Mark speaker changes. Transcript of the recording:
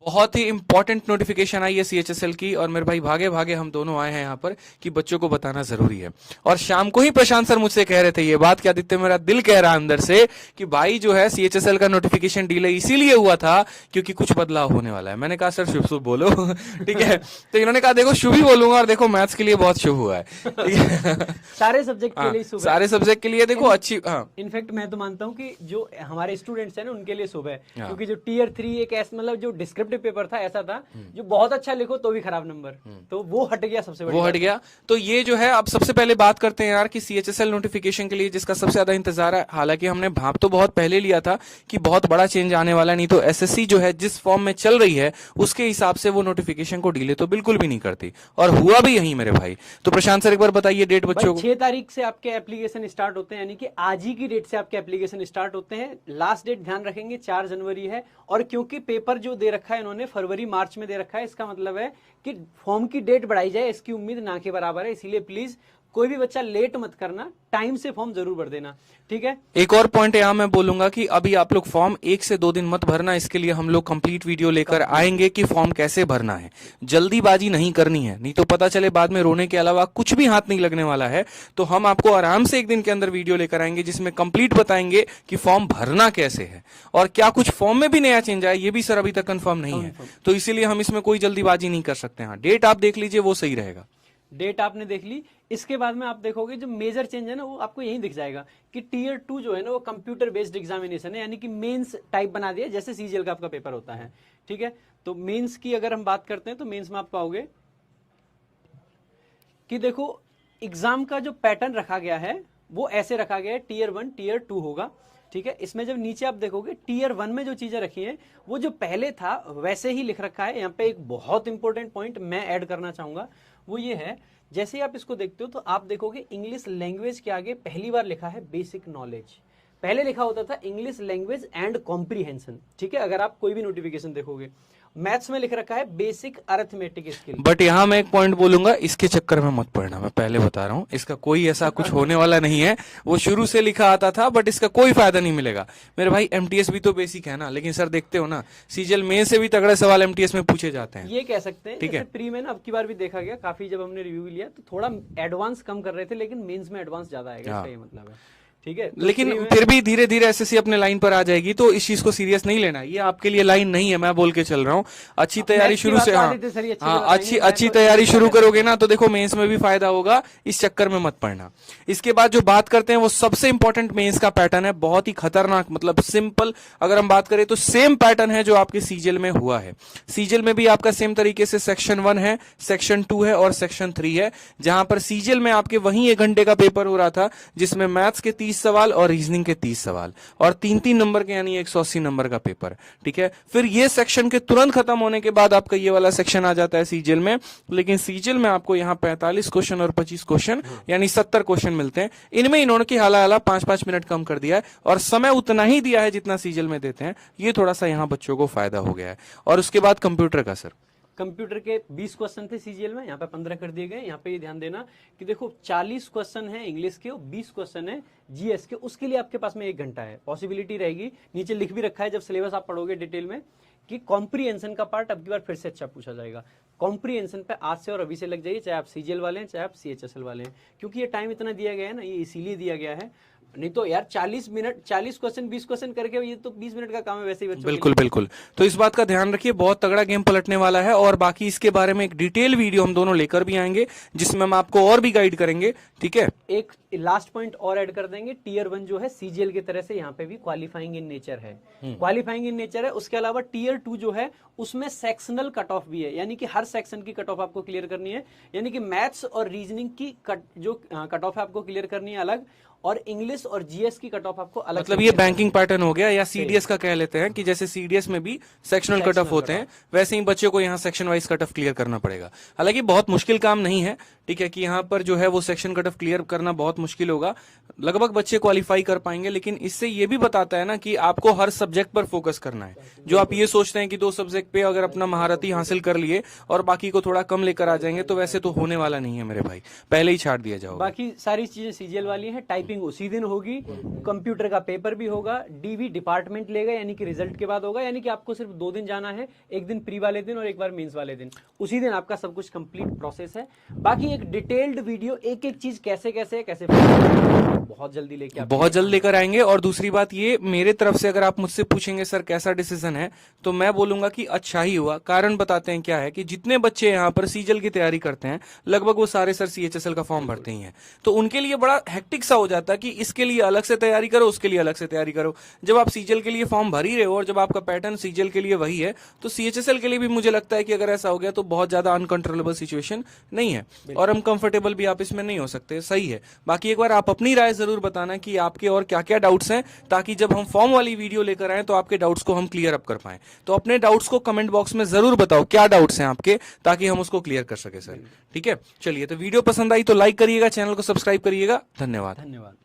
Speaker 1: बहुत ही important notification आई है CHSL की, और मेरे भाई भागे भागे हम दोनों आए हैं यहाँ पर कि बच्चों को बताना जरूरी है। और शाम को ही प्रशांत सर मुझसे कह रहे थे ये बात कि आदित्य मेरा दिल कह रहा है अंदर से कि भाई जो है सीएचएसएल का नोटिफिकेशन डिले इसीलिए हुआ था क्योंकि कुछ बदलाव होने वाला है। मैंने कहा सर शुभ शुभ बोलो ठीक है, तो इन्होंने कहा देखो शुभ ही बोलूंगा, और देखो मैथ्स के लिए बहुत शुभ हुआ है ठीक है
Speaker 2: सारे सब्जेक्ट के लिए शुभ है।
Speaker 1: सारे सब्जेक्ट के लिए देखो अच्छी।
Speaker 2: इनफैक्ट मैं तो मानता हूँ कि जो हमारे स्टूडेंट्स हैं ना उनके लिए शुभ है, क्योंकि जो टीयर 3 एक ऐसा मतलब जो डिस्क्रिप्टिव पेपर था ऐसा था जो बहुत अच्छा लिखो तो भी खराब नंबर, तो वो हट गया, सबसे बड़ी
Speaker 1: वो हट गया। तो ये जो है अब सबसे पहले बात करते हैं यार कि सीएचएसएल नोटिफिकेशन के लिए जिसका सबसे ज्यादा इंतजार है, हालांकि हमने भाप तो बहुत पहले लिया था कि बहुत बड़ा चेंज आने वाला, नहीं तो एसएससी जो है जिस फॉर्म में चल रही है उसके हिसाब से वो नोटिफिकेशन को डिले तो बिल्कुल भी नहीं करती, और हुआ भी यही मेरे भाई। तो प्रशांत सर एक बार बताइए डेट बच्चों को।
Speaker 2: 6 तारीख से आपके एप्लीकेशन स्टार्ट होते हैं, यानी कि आज ही की डेट से आपके एप्लीकेशन स्टार्ट होते हैं। लास्ट डेट ध्यान रखेंगे 4 जनवरी है, और क्योंकि पेपर जो दे रखा है इन्होंने फरवरी मार्च में दे रखा है, इसका मतलब है कि फॉर्म की डेट बढ़ाई जाए इसकी उम्मीद ना के बराबर है। इसीलिए प्लीज कोई भी बच्चा लेट मत करना, टाइम से फॉर्म जरूर भर देना, ठीक है।
Speaker 1: एक और पॉइंट यहाँ मैं बोलूंगा कि अभी आप लोग फॉर्म 1 से 2 दिन मत भरना, इसके लिए हम लोग कंप्लीट वीडियो लेकर आएंगे कि फॉर्म कैसे भरना है। जल्दीबाजी नहीं करनी है, नहीं तो पता चले बाद में रोने के अलावा कुछ भी हाथ नहीं लगने वाला है। तो हम आपको आराम से 1 दिन के अंदर वीडियो लेकर आएंगे जिसमें कंप्लीट बताएंगे कि फॉर्म भरना कैसे है, और क्या कुछ फॉर्म में भी नया चेंज आया ये भी सर अभी तक कंफर्म नहीं है, तो इसीलिए हम इसमें कोई जल्दीबाजी नहीं कर सकते। हाँ, डेट आप देख लीजिए वो सही रहेगा।
Speaker 2: डेट आपने देख ली, इसके बाद में आप देखोगे जो मेजर चेंज है ना वो आपको यही दिख जाएगा कि टीयर 2 जो है ना वो कंप्यूटर बेस्ड एग्जामिनेशन है, यानी कि मेंस टाइप बना दिया जैसे सीजीएल का आपका पेपर होता है, ठीक है। तो मेंस की अगर हम बात करते हैं तो मेंस में आप पाओगे कि देखो एग्जाम का जो पैटर्न रखा गया है वो ऐसे रखा गया है, टीयर 1 टीयर 2 होगा, ठीक है। इसमें जब नीचे आप देखोगे टीयर 1 में जो चीजें रखी हैं वो जो पहले था वैसे ही लिख रखा है। यहाँ पे एक बहुत इंपॉर्टेंट पॉइंट मैं ऐड करना चाहूंगा, वो ये है जैसे ही आप इसको देखते हो तो आप देखोगे इंग्लिश लैंग्वेज के आगे पहली बार लिखा है बेसिक नॉलेज, पहले लिखा होता था इंग्लिश लैंग्वेज एंड कॉम्प्रीहेंशन, ठीक है। अगर आप कोई भी नोटिफिकेशन देखोगे मैथ्स में लिख रखा है बेसिक अरिथमेटिक स्किल।
Speaker 1: बट यहाँ मैं एक पॉइंट बोलूंगा, इसके चक्कर में मत पड़ना, मैं पहले बता रहा हूँ इसका कोई ऐसा कुछ होने वाला नहीं है। वो शुरू से लिखा आता था बट इसका कोई फायदा नहीं मिलेगा मेरे भाई। एमटीएस भी तो बेसिक है ना, लेकिन सर देखते हो ना सीजीएल में से भी तगड़े सवाल एमटीएस में पूछे जाते हैं,
Speaker 2: ये कह सकते हैं।
Speaker 1: ठीक है,
Speaker 2: प्री में ना अब की बार भी देखा गया काफी, जब हमने रिव्यू लिया तो थोड़ा एडवांस कम कर रहे थे, लेकिन मेंस में एडवांस ज्यादा आएगा, इसका ये मतलब है, ठीक है।
Speaker 1: लेकिन फिर भी धीरे धीरे एसएससी अपने लाइन पर आ जाएगी, तो इस चीज को सीरियस नहीं लेना, ये आपके लिए लाइन नहीं है, मैं बोल के चल रहा हूँ। अच्छी तैयारी शुरू से, अच्छी तैयारी शुरू करोगे ना तो देखो मेंस में भी फायदा होगा, इस चक्कर में मत पड़ना। इसके बाद जो बात करते हैं वो सबसे इंपॉर्टेंट मेंस का पैटर्न है, बहुत ही खतरनाक, मतलब सिंपल अगर हम बात करें तो सेम पैटर्न है जो आपके सीजीएल में हुआ है। सीजीएल में भी आपका सेम तरीके से सेक्शन 1 है, सेक्शन 2 है और सेक्शन 3 है, जहां पर सीजीएल में आपके वहीं 1 घंटे का पेपर हो रहा था जिसमें मैथ्स के 30 सवाल और रीजनिंग के 30 सवाल और 3-3 नंबर के, यानी 180 नंबर का पेपर, ठीक है। फिर ये सेक्शन के तुरंत खत्म होने के बाद आपका ये वाला सेक्शन आ जाता है सीजीएल में, लेकिन सीजीएल में आपको यहाँ 45 क्वेश्चन और 25 क्वेश्चन यानी 70 क्वेश्चन मिलते हैं। इनमें इन्होंने की हाला 5-5 मिनट कम कर दिया है और समय उतना ही दिया है जितना सीजीएल में देते हैं। ये थोड़ा सा यहाँ बच्चों को फायदा हो गया है। और उसके बाद कंप्यूटर का सर,
Speaker 2: कंप्यूटर के 20 क्वेश्चन थे सीजीएल में, यहाँ पे 15 कर दिए गए। यहाँ पे ये ध्यान देना कि देखो 40 क्वेश्चन है इंग्लिश के और 20 क्वेश्चन है जीएस के, उसके लिए आपके पास में 1 घंटा है, पॉसिबिलिटी रहेगी। नीचे लिख भी रखा है जब सिलेबस आप पढ़ोगे डिटेल में कि कॉम्प्रीहेंशन का पार्ट अब की बार फिर से अच्छा पूछा जाएगा। कॉम्प्रीहेंशन पे आज से और अभी से लग जाइए, चाहे आप सीजीएल वाले हैं चाहे आप सीएचएसएल वाले हैं, क्योंकि ये टाइम इतना दिया गया है ना, ये इसीलिए दिया गया है। नहीं तो यार 40 मिनट 40 क्वेश्चन 20 क्वेश्चन करके ये तो 20 मिनट का काम है वैसे ही बच्चों
Speaker 1: बिल्कुल बिल्कुल। तो इस बात का ध्यान रखिए, बहुत तगड़ा गेम पलटने वाला है, और बाकी इसके बारे में एक डिटेल वीडियो हम दोनों लेकर भी आएंगे जिसमें हम आपको और भी गाइड करेंगे, ठीक है।
Speaker 2: एक लास्ट पॉइंट और ऐड कर देंगे, टीयर 1 जो है सीजीएल की तरह से यहाँ पे भी क्वालिफाइंग इन नेचर है, क्वालिफाइंग इन नेचर है। उसके अलावा टीयर 2 जो है उसमें सेक्शनल कट ऑफ भी है, यानी कि हर सेक्शन की कट ऑफ आपको क्लियर करनी है, यानी कि मैथ्स और रीजनिंग की जो कट ऑफ है आपको क्लियर करनी है अलग, और इंग्लिश और जीएस की कट ऑफ आपको अलग।
Speaker 1: मतलब ये बैंकिंग पैटर्न हो गया, या सीडीएस का कह लेते हैं कि जैसे सीडीएस में भी सेक्शनल कट ऑफ होते हैं, वैसे ही बच्चों को यहाँ section wise cut off clear करना पड़ेगा। हालांकि बहुत मुश्किल काम नहीं है, ठीक है, कि यहाँ पर जो है वो सेक्शन कट ऑफ क्लियर करना बहुत मुश्किल होगा। लगभग बच्चे क्वालिफाई कर पाएंगे, लेकिन इससे ये भी बताता है ना कि आपको हर सब्जेक्ट पर फोकस करना है। जो आप ये सोचते हैं कि 2 सब्जेक्ट पे अगर अपना महारती हासिल कर लिए और बाकी को थोड़ा कम लेकर आ जाएंगे, तो वैसे तो होने वाला नहीं है मेरे भाई, पहले ही छाड़ दिया जाओगे।
Speaker 2: बाकी सारी चीजें सीजीएल वाली हैं। टाइपिंग उसी दिन होगी, कंप्यूटर का पेपर भी होगा, डीवी डिपार्टमेंट लेगा, यानी कि रिजल्ट के बाद होगा, यानी कि आपको सिर्फ 2 दिन जाना है, एक दिन प्री वाले दिन और एक बार मेंस वाले दिन। उसी दिन आपका सब कुछ कंप्लीट प्रोसेस है। बाकी एक डिटेल्ड वीडियो, एक एक चीज कैसे बहुत जल्दी लेकर
Speaker 1: आएंगे। और दूसरी बात ये, मेरे तरफ से अगर आप मुझसे पूछेंगे सर कैसा डिसीजन है, तो मैं बोलूंगा कि अच्छा ही हुआ। कारण बताते हैं क्या है कि जितने बच्चे यहाँ पर सीजीएल की तैयारी करते हैं, लगभग वो सारे सर सीएचएसएल का फॉर्म भरते ही हैं, तो उनके लिए बड़ा हेक्टिक सा हो जाता है कि इसके लिए अलग से तैयारी करो, उसके लिए अलग से तैयारी करो। जब आप सीजीएल के लिए फॉर्म भर ही रहे हो और जब आपका पैटर्न सीजीएल के लिए वही है, तो सीएचएसएल के लिए भी मुझे लगता है कि अगर ऐसा हो गया तो बहुत ज्यादा अनकंट्रोलेबल सिचुएशन नहीं है, और हम कंफर्टेबल भी आप इसमें नहीं हो सकते। सही है। बाकी एक बार आप अपनी राय जरूर बताना कि आपके और क्या क्या डाउट्स हैं, ताकि जब हम फॉर्म वाली वीडियो लेकर आए तो आपके डाउट्स को हम क्लियर अप कर पाए। तो अपने डाउट्स को कमेंट बॉक्स में जरूर बताओ, क्या डाउट्स हैं आपके, ताकि हम उसको क्लियर कर सके सर। ठीक है, चलिए, तो वीडियो पसंद आई तो लाइक करिएगा, चैनल को सब्सक्राइब करिएगा। धन्यवाद।